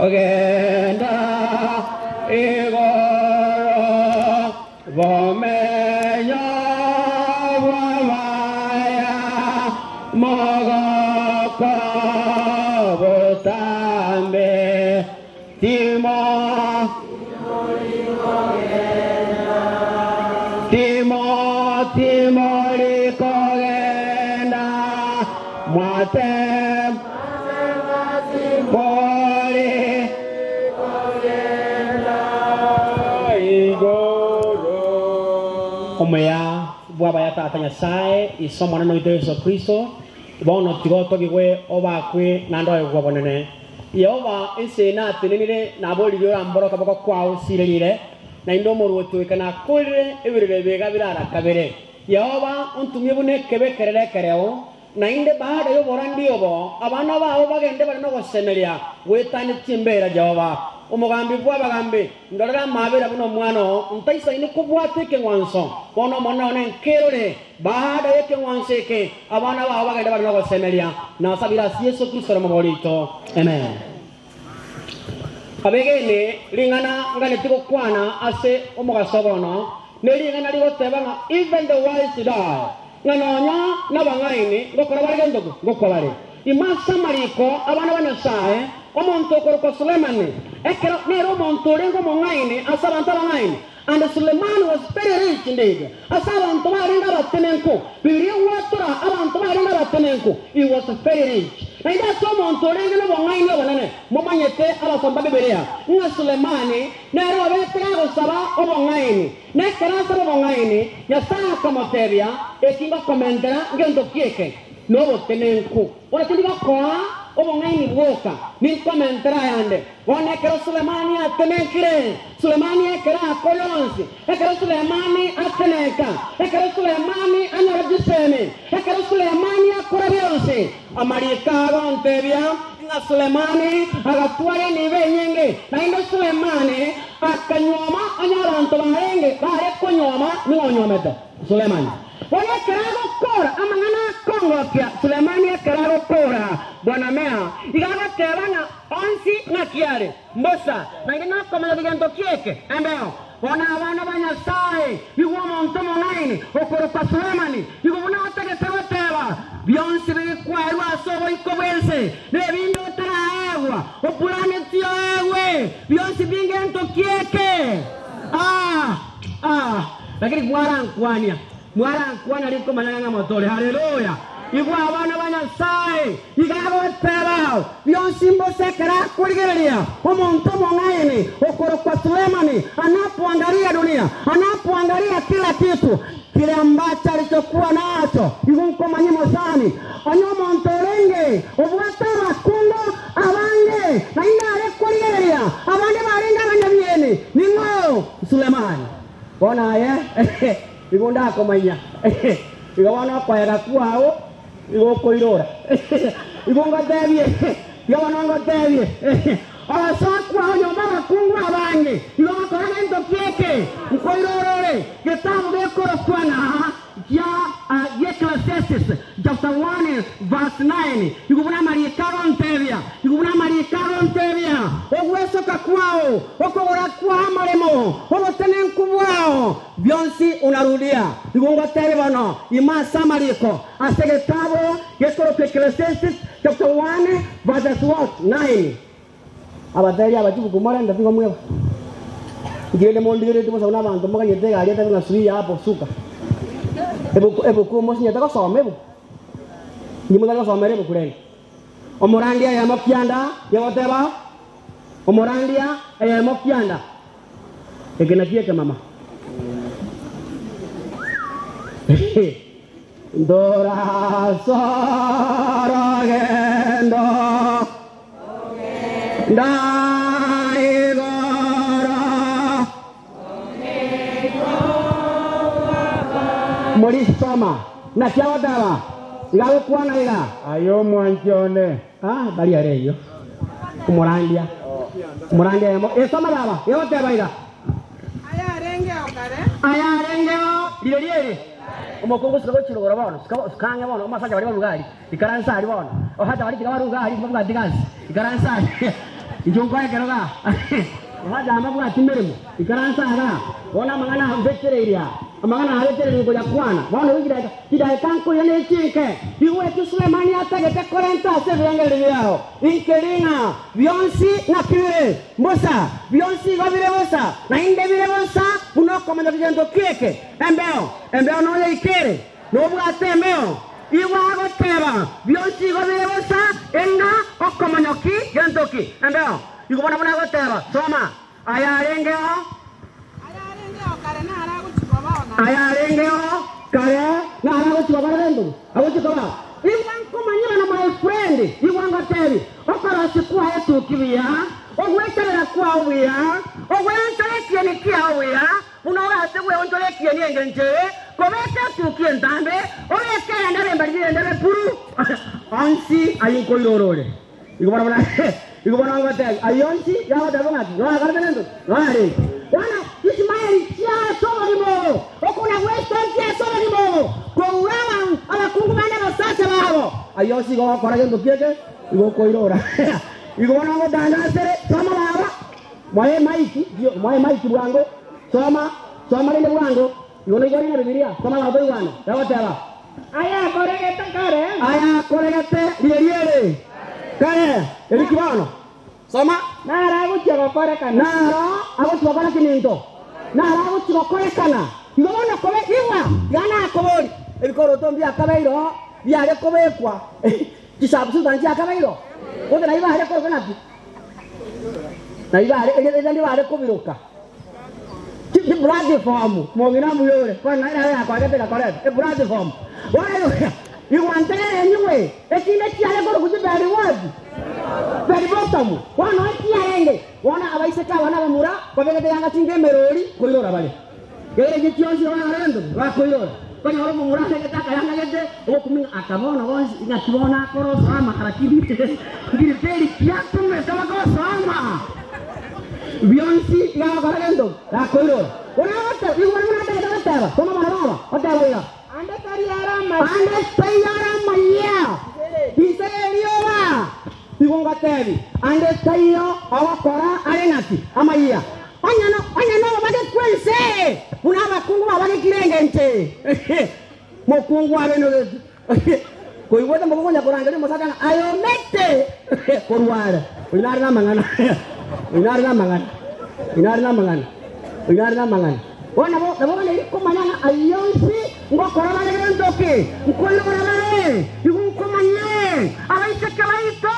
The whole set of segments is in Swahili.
ogenda igoro vomenya vavaya mogoko votambe timo likogenda mwate omeya bwaba yatata nyasaye isomwana no Yesu Kristo bono tigoto gigwe obakwe nando gwa bonene Yehova ensena atenenire naboliryo amboroka bako kwao sirelire na indomo ruotwekana kulire ebirebe bega birara kabere Yehova untumye bune kebekerere kereo na inde baada yo borandi obo abana bawo bagende bari no gosemeria wetani timbera Jehova umugambi bwa bagambe ndorera mabera buno mwano ntaisa ini kubwatike nwanso bono mona one nkerore baada yake nwanseke abana bawo bagende bari no gosemeria na sabira Yesu Kristo mabolito amen abegene lingana ngane tiko kwana ase omugasobono nelingana ligotebanga even the wise die nganonya nabangaini ngokora barigendo ngokobare imasa mariko abana banasaye omuntu okoro Sulemani ekero nero omuntu lengo mongaini asabanta bangaini and Suleiman was very rich indeed asabantu baringa batenenko bibiri watura abantu baringa batenenko he was very rich na ida somo ontorenge no bongaini obonene momanyete abasomba biberia nga Sulemani nero betera gosaba obongaini nekarasa obongaini yasaka kamotebia ekinga komendera ngendo kieke no botenenko ora kindiga kwa obongaini boka ni komendera yande onekero Sulemani atenenkire Sulemani ekera kolonsi ekero Sulemani ateneka ekero Sulemani anyarajisene ekero Sulemani akorabionse amarika ontebia nga Sulemani agatware nibe nyenge na inde Sulemani akanyoma anyaranto barenge bare konyoma ni onyomete Sulemani wale kerago kora amangana kongopya Sulemani kerago kora bwana mea igaga tebana onsi nakiare mbosa na ngina komela digento kieke ambeo wana abana banyasaye yugo monto mongaini okoro pa Sulemani yugo mona atake tebeteba bionsi bikwairwa sobo ikobense nebindo taraagwa opulane tioewe bionsi bingento kieke lakini mwarankwanya liko mananga motole haleluya igwa abana banyasaye igabotera bionsi mbose kera kurigeria omuntu mongaini okoro kwa Sulemani anapoangalia dunia anapoangalia kila kitu kile ambacho alichokuwa nacho yuko manyimo sani anyomo ntorenge obwatara kundo abange na indare kurigeria abande barenga banyabiene ningo Sulemani bona ye igunda komanya igabana kwaera kwao igoko irora igonga tebie yabana tebie asakwa nyoma kungu abange igoko ngento kieke nkoirorore getabu bekoro kwana ya Ecclesiastes chapter 1 verse 9 igubuna marikaron tebia ogweso kakwao okogora kwa maremo obotene nkubwao bionsi unarudia igonga tebe bano imasa mariko asegetabu Ecclesiastes chapter 1 verse 9 abatari abajibu kumara ndafinga mwe ngile mondire tumo sauna bantu mukanyete gari atanga sui hapo suka ebo kumo sinya taka somebo nyimula taka somere bukureni omorandia ya mokyanda yaboteba omorandia ya mokyanda egena kieke mama ndora soragendo Morisoma na kiawadala ngawe kuana ila ayo mwanjone bali areyo kumurandia yamo esoma baba yote baida aya renge lireliere umukongo siko chirogora bano sikanga bano umasanja bali barugari ikaransa ali bano ohata bali kikabaru gari mbwa digazi ikaransa Ijungko keroga. Wah jama buat timbermu. Ikaran sana. Wana mangana betere iria. Mangana betere ngo yakwana. Wana tidak kanko yane chike. Iwe tu Sulemani atagete 40 se vengere yao. Inkeringa. Bionsi na kire. Mosa. Bionsi gabire mosa. Na inde bire mosa. Uno komanda vijendo keke. Embeo no le ikere. No buate embeo. Iwa agoteba. Bionsi gabire mosa. Enga okomanyoki gentoki. Embeo. Iku mana mana agoteba. Soma. Ayarengeo kare na araguchikobana rendo. Aguchikoba. Iwan komanyira na my friend. Iwan gotebi. Okara sikwa yetu kibia. Ogwetera kwa uya. Ogwentare kieni kia uya. Unawa segwe ontore kieni engenje. Kobeta tukie ndambe. Oyeke ndare mbali ndare puru. Ansi ayuko irorore. Igobana bana. Igobana ngote ayonsi yawa dabangati. Wa garbenendo. Wari. Wana Ismail chia sorimo. Okuna western chia sorimo. Kourawa abakungu bana basasa babo. Ayonsi go kora gendo kieke. Igoko irora. Igobana ngo dandasere sama baba. Mwae maiki bwango. Soma linde bwango. Yone gari na Biblia. Soma baba bwana. Yawa tala. Aya koregete kare. Aya koregete liere. Kare, elikibano. Soma. Nara aguchiko korekana. Nara aguchiko korekana kininto. Nara aguchiko korekana. Igobona kobe iwa. Gana akobori. Elikoro tombi akabeiro. Biare kobekwa. Kisabu sudanji akabeiro. Ote na iba hare korekana pi. Na iba hare hare kobiroka. Ti bradi form. Mongina muyore. Kwa na ira kwa gete ka korek. E bradi form. Wale you want to anyway. Ekine kiale koro kujibari wazi. Very bottom. Wana kiarenge. Wana abaiseka wana bamura. Kwa vile yanga tinge merori koirora bale. Gere gitiosi wana rendo. Wa koirora. Kwa nyoro bamura neketaka yanga gete. Okumi akabona wonsi ingakibona koro sama karakiri. Ngiri peli kiatu mesama koro sama. Bionsi ya karagendo. La koirora. Wana wata. Iwana wana taba. Koma mana baba. Otaba ila. Ande sayara maya. Dice Elioba. Digonga tebi. Ande sayo awakora arenati. Amaya. Anya no bade kwense. Una bakungu babage kirengente. Mokungu abeno. Koiwota mokonya korangere mosakana ayomete. Korwara. Inarna mangana. Wana mo na iko manana ayonsi ngokora bale ndoke. Nkolora bale. Yuko manye. Abaise kalaito.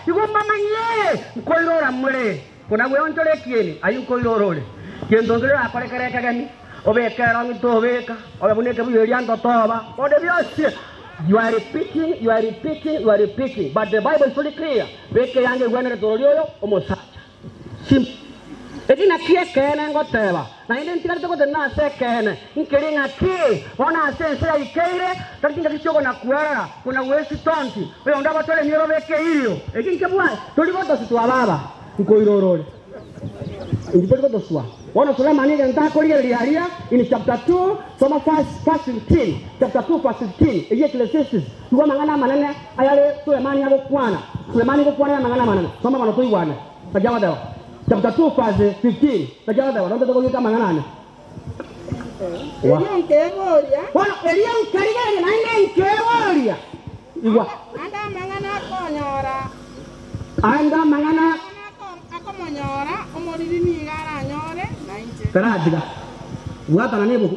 Yuko manye. Nkolora mure. Kuna gwe ontole kieni ayuko irorore. Kendo ngere akore kare kagani. Obekera ngitobeka. Obabuneke buyeriando toba. Ode byose. You are repeating. But the Bible is fully clear. Beke yange gwenere torolio omosacha. Simple. Ekina kie kene ngoteba. Na identikar to kodena se kene. Inkeringa ki. Ona sense ya ikeire. Takinga kichoko na kuera. Kuna wesi tonti. We onda batole miro beke hiyo. Ekinke bwa. Toli boto situa baba. Nko irorore. Ndipeko to swa. Wana Sulemani ngenta koliye liaria in chapter 2 soma verse 15. Chapter 2 verse 15. Eye Ecclesiastes. Tuwa mangana manene ayale Sulemani yabo kwana. Sulemani yabo kwana mangana manene. Soma bana to iwana. Tajawa dawa. Chapter 2 verse 15. Tajawa dawa. Ndio toko yuka mangana. Elion kevoria. Wana Elion karigere na ine kevoria. Iwa. Anda mangana monyora omoriri ni gara nyore nainje karadiga bwata na nebo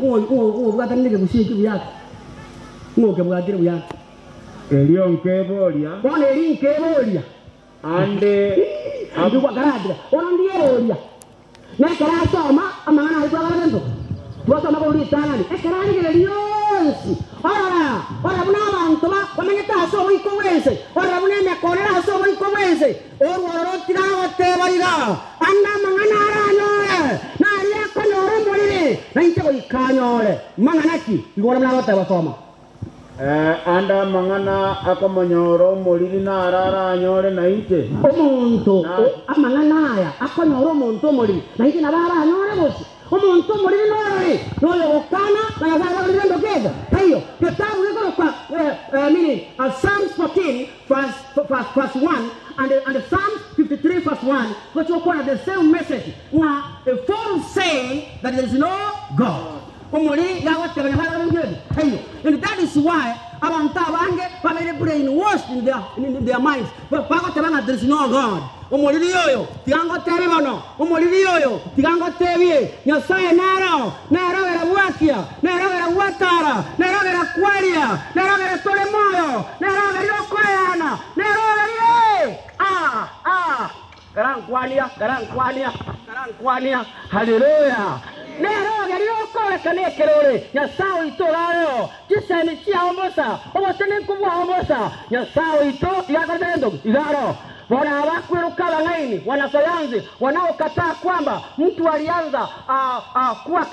bwata nige bushiki byaka ngoke bwatire byaka Elion kebolia bona Elion kebolia ande kwa karadiga ona ndiye na karasoma amana alikuwa barendo bwata na boli tanani karadiga Elionsi ora buna abantu bamenyeta so iko wense ora buna me korera so iko wense oro tirawa te bariga anda mangana aranyore na ya konore molire na intego ikanyore manganaki igora mna bata basoma anda mangana akomonyoro molire na aranyore na inte omuntu amangana ya akonyoro muntu molire na inte na aranyore bosi omuntu molire no yokana na yaza ngendo kega hayo kitabu ngiko kwa Psalms 14 verse 1 and Psalms 53 verse one, but you want the same message. Now, a false saying that there is no God. And that is why abantu abange babere brainwashed in their minds. But there is no God. Omuliri yoyo tigango teri bono omuliri yoyo tigango tebie nyasaye naro era bwakia era bwatara era kwaria era tole moyo era yokoyana era garankwania haleluya nero yokole kanekerore nyasaye itolayo kisani chia omosa obotene kubwa omosa nyasaye ito yagadendo igaro. Wanawakwiruka wanaini wanasayansi wanaokataa kwamba mtu alianza kuwa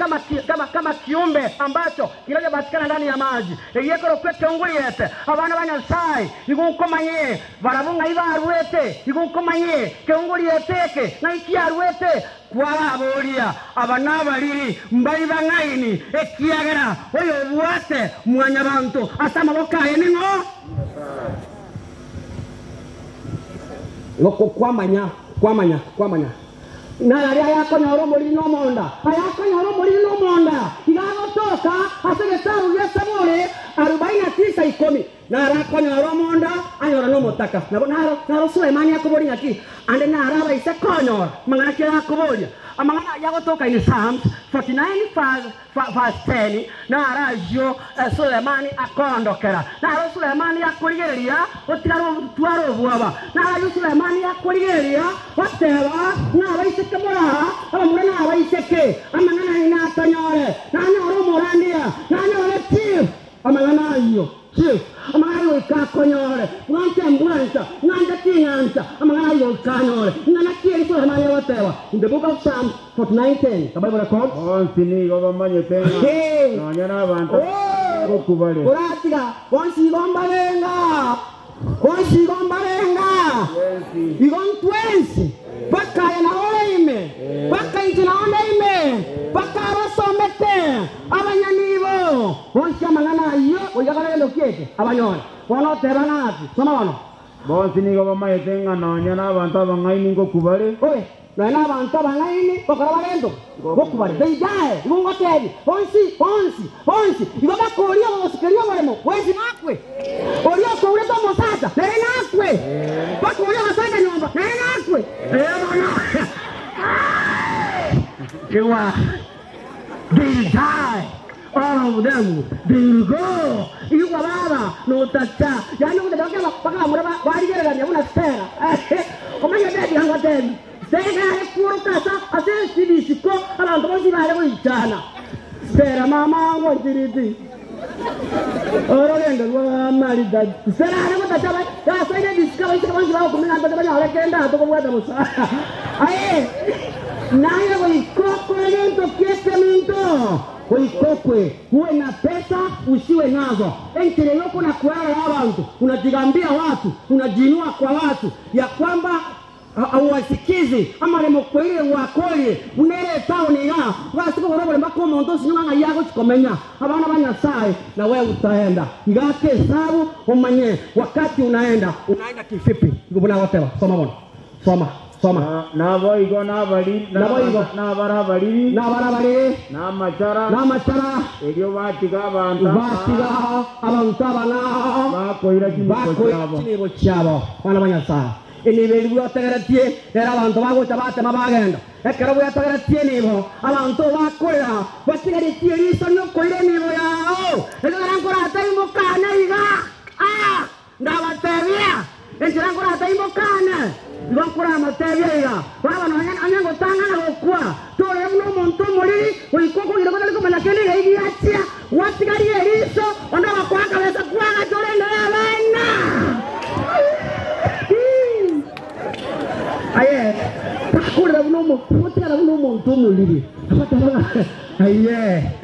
kama kiumbe ambacho kinachopatikana ndani ya maji. Yekoro kwete nguliyete abana banyasai igukomanye barabunga ibarwete igukomanye kenguliyeteke na ikiarwete kwarabolia abana baliri mbali bangaini ekiagera oyo bwate mwanya bantu asama bokaye ningo loko kwamanya na yari yako nyoro muri no monda igano toka asegetaru yesabore 49 ikomi na yako nyoro monda anyora no motaka na Sulemani yakobori nyaki ande na araba ise konyor mangana kira yakobori amangana yako toka in Psalms 49 verse 10 na arajo Sulemani akondokera na Sulemani yakorigeria otiraro twaro bwaba na Sulemani yakorigeria wateba na abaiseke mora abamura na abaiseke amangana ina tanyore na nyoro morandia na nyore tiu amangana iyo chief amangana ikakonyore ngante mbwanza ngante tinganza amangana iyo kanyore ngana kiri Sulemani wateba in the book of Psalms 49:10 the Bible records onsini goba manyetenga nanyana abantu okubale oratiga onsigomba benga igon 20 baka na oime baka injina oime baka rosomete abanyanibo onsiamangana iyo oyagala ndokiete abanyona bono teranati soma bono bonsini goba manyetenga nanyana abantu abangaini ngokubale oye na abantu abangaini bakora barendo gokubale beidae ngoteri onsi igoba koria bosikerio baremo wezi nakwe oria koure to mosata nere nakwe bakoria basanga nyomba nere nakwe bana kewa they die all of them they go iwa baba no tata yani unataka baka mura barigera nyabuna stera komanya dedi ngoteri Sega kuruka ase sidisiko abantu bose bari bujana sera mama ngojiriti orogendo rwa marida sera ariko tataba ya sega disika bose bose bawo kumina ndaba ya lekenda to kubwata musa aye naye wikoko kiese minto wikokwe uwe na pesa usiwe nazo entele yoko na kuara abantu unajigambia watu unajinua kwa watu ya kwamba awasikizi amaremo kwere wakoye unere tauni ya wasiko gorobole mbako mondo sinyanga yago chikomenya abana banyasaye na wewe utaenda ngake sabu umanye wakati unaenda kifipi ngubona watewa soma na boigo na bali na barabali na machara elio batiga abantu abana bakoira kiniko cyabo bana banyasaye Ini beli tagaratie era abantu bagocha bate mabagenda ekero bwa tagaratie nibo abantu bakoya batigari tieri sono koire nibo yao ekarankora taimo kana iga ndabatebia ekarankora taimo kana ngokora matebia iga baba no anyango tangana gokwa tore uno monto muri oikoko gira kotali ko malakeni ga igi atia watigari eriso onda bakwa kabeza kwa tore na bana aye takura unomo mutara unomo ntumuliri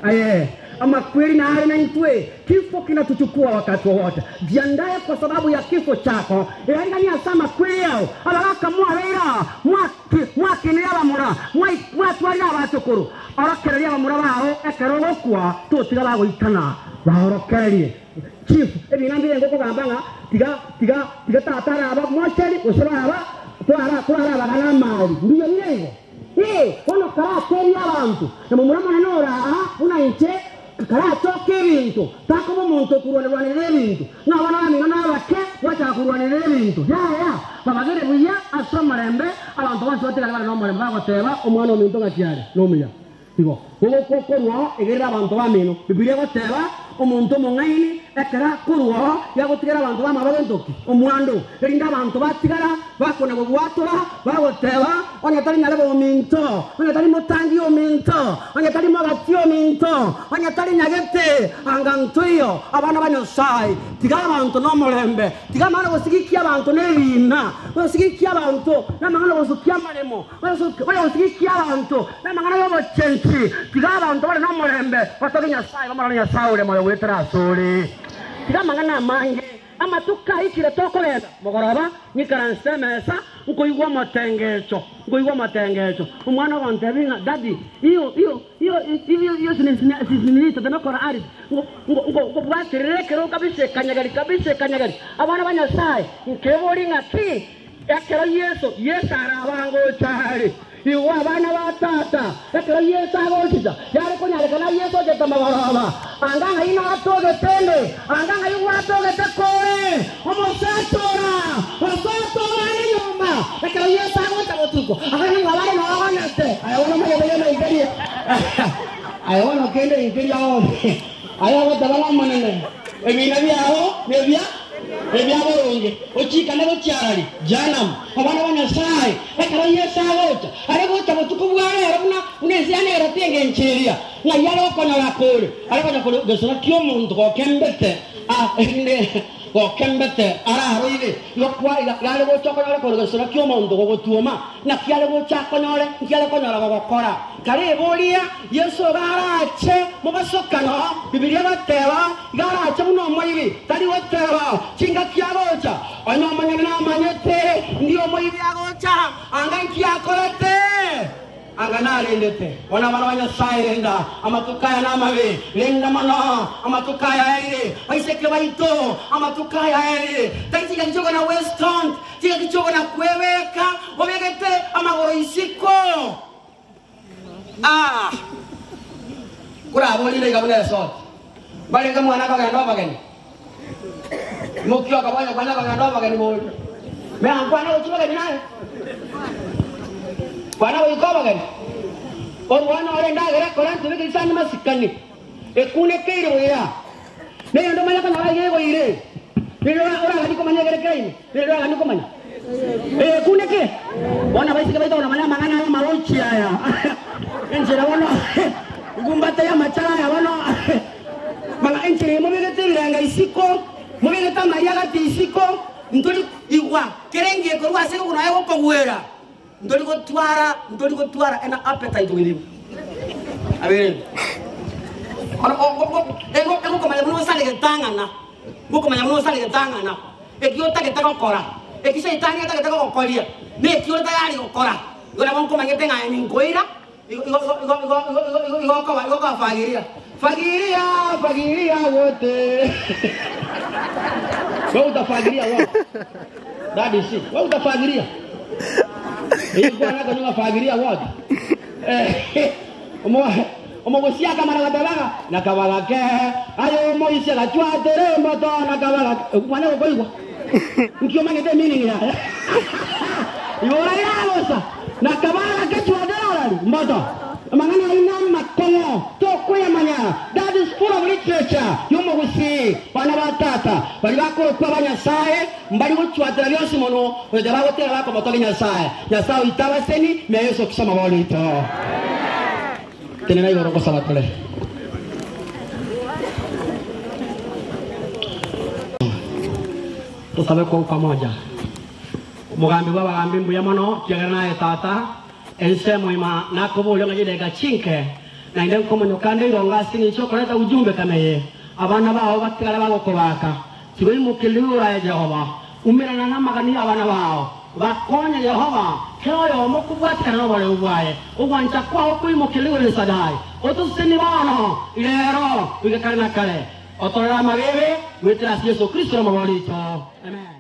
aye ama kweli na hali na ntwe kifo kinatuchukua wakati wote jiandae kwa sababu ya kifo chako ndani ya sama kweli yao alaka mwareira mwaki ni abamura mwatwari abatukuru arakere abamura baho ekerogo kwa totiga bago itana bahorokerie chief ebinambire ngoko gambanga tiga tatara aba mwacheri osora aba twara kurara bagana mali ndiyo niyo ono karateri abantu namumuramo nanora una inche karatoke ibintu takomo umuntu kurwanira ibintu nabana bamino nabake wachakurwanira ibintu ya babagere buya asomarembe abantu bose bategala bana nomurembe bagoteba umwana omuntu gakyare nomiya digo ugo kokorwa egerera abantu bamino bibiliya goteba umuntu mungaini ekera kurwa yagotigera abantu bamabagendoki omwando erinda abantu batigara bakona bugwatora bagoteba onyatali nyalebo minto onyatali motangi ominto onyatali magati ominto onyatali nyagete angantoyo abana banyosai tigara abantu nomurembe tigara mara bosigikia abantu nebina bosigikia abantu namangana bosukia maremo bosigikia abantu namangana yobochenki tigara abantu bali nomurembe batonya sai bamara saule moyo wetera sole tigara mangana mange ama tukahikire tokolenda mogoroba nyikaransemesa ngoigwa matengecho umwana wante binga daddy iyo sinisa tanakora ari ngo bwatireke kabise kanyagari abana banyasai nkebori ngaki yakera yesu arabango cyari iwa abana batata yakera yesu agokiza yari konyalekana yesu jeta mabaraba anganga ina atoge tende anganga yuwa atoge tekoe omosatora nyumba yakera yesu agota botuko akani ngabale na wanate ayona mayebele ingeri ayona kende ingeri yawo ayawo tabala manene ebina byao ebyaboronge ochika nebo cyarali janam abana banyasai ekara yesu agota arigota botuko bware arabuna uneziane eratenge ncheria na yalo konyala kole arabanya kole gesona kyo muntu ko kembete ende ko kembete ara roide yokwa yale go chokonyala kole gesona kyo muntu go tuoma na kyale go chakonyole kyale konyala go kora kare bolia yesu garache mubasokano bibiliya bateba garache muno moyibi tali wateba chinga kyagocha anyomanya na manyete ndiyo moyibi agocha anganki akorete anganalendete wana bana banyasai renda amatukaya namabe renda mana amatukaya ere baiseke baito amatukaya ere takiga kichogo na western tiga kichogo na kweweka obegete amagoro isiko kura bolile gabule sot bale ga mwana baganda bagani mukyo kabanya bana baganda bagani bol me ankwana uchiba gani naye bana wiko bagani orwana ole ndagere korantu bigi sanu masikani ekune keire oya ne ndo manya kana yego ire nero ora gani komanya gere kai nero gani komanya ekune ke wana baisika baita ona manya mangana malonchi aya enjera wono ngumbata ya machala ya wono mala enjere mo bigete biranga isiko mo bigeta maria gati isiko ndoli igwa kerenge ko rwase ko nayo ko gwera ndoli ko twara ena appetite wilimu abere ego komanya muno sale getangana boko manya muno sale getangana ekiota getakokora ekishaitani atagetakokkoria ne kiota yali kokora gona bonko manyete nga ningoira igo fagiria wote wewe utafagiria wote dadi si wewe utafagiria bwana kwa fagiria wote omogosia kamara gatabaga na kabala ke ayo moise la chwatere mboto na kabala mwana ko igwa nkyo mangete meaning ya yora yaosa na kabala ke chwatere mboto mangana ina makomo to kwemanya that is full of literature yomogosi bana batata bali bakoro kwa banyasaye mbali go chwatere byose mono oje bagotera bako moto nyasaye nyasaye itabaseni meyeso kusoma bolito tenena igoro ko sabatole tusabe kwa pamoja mugambi baba gambi mbuya mono jagana tata ensemo ima nakobo lyo ngide gachinke na inde komonyokande ironga singi chokoleta ujumbe kameye abana bawo batigala bagokobaka kibiri mukiliura ya Jehova umirana namagani abana bawo bakonya Yehova kyoyo mukubwatana no bale ubwaye ubwancha kwaho kwimukiliura sadai otuseni bano ilero bigakana kale otorera mabebe wetera Yesu Kristo mo bolito amen.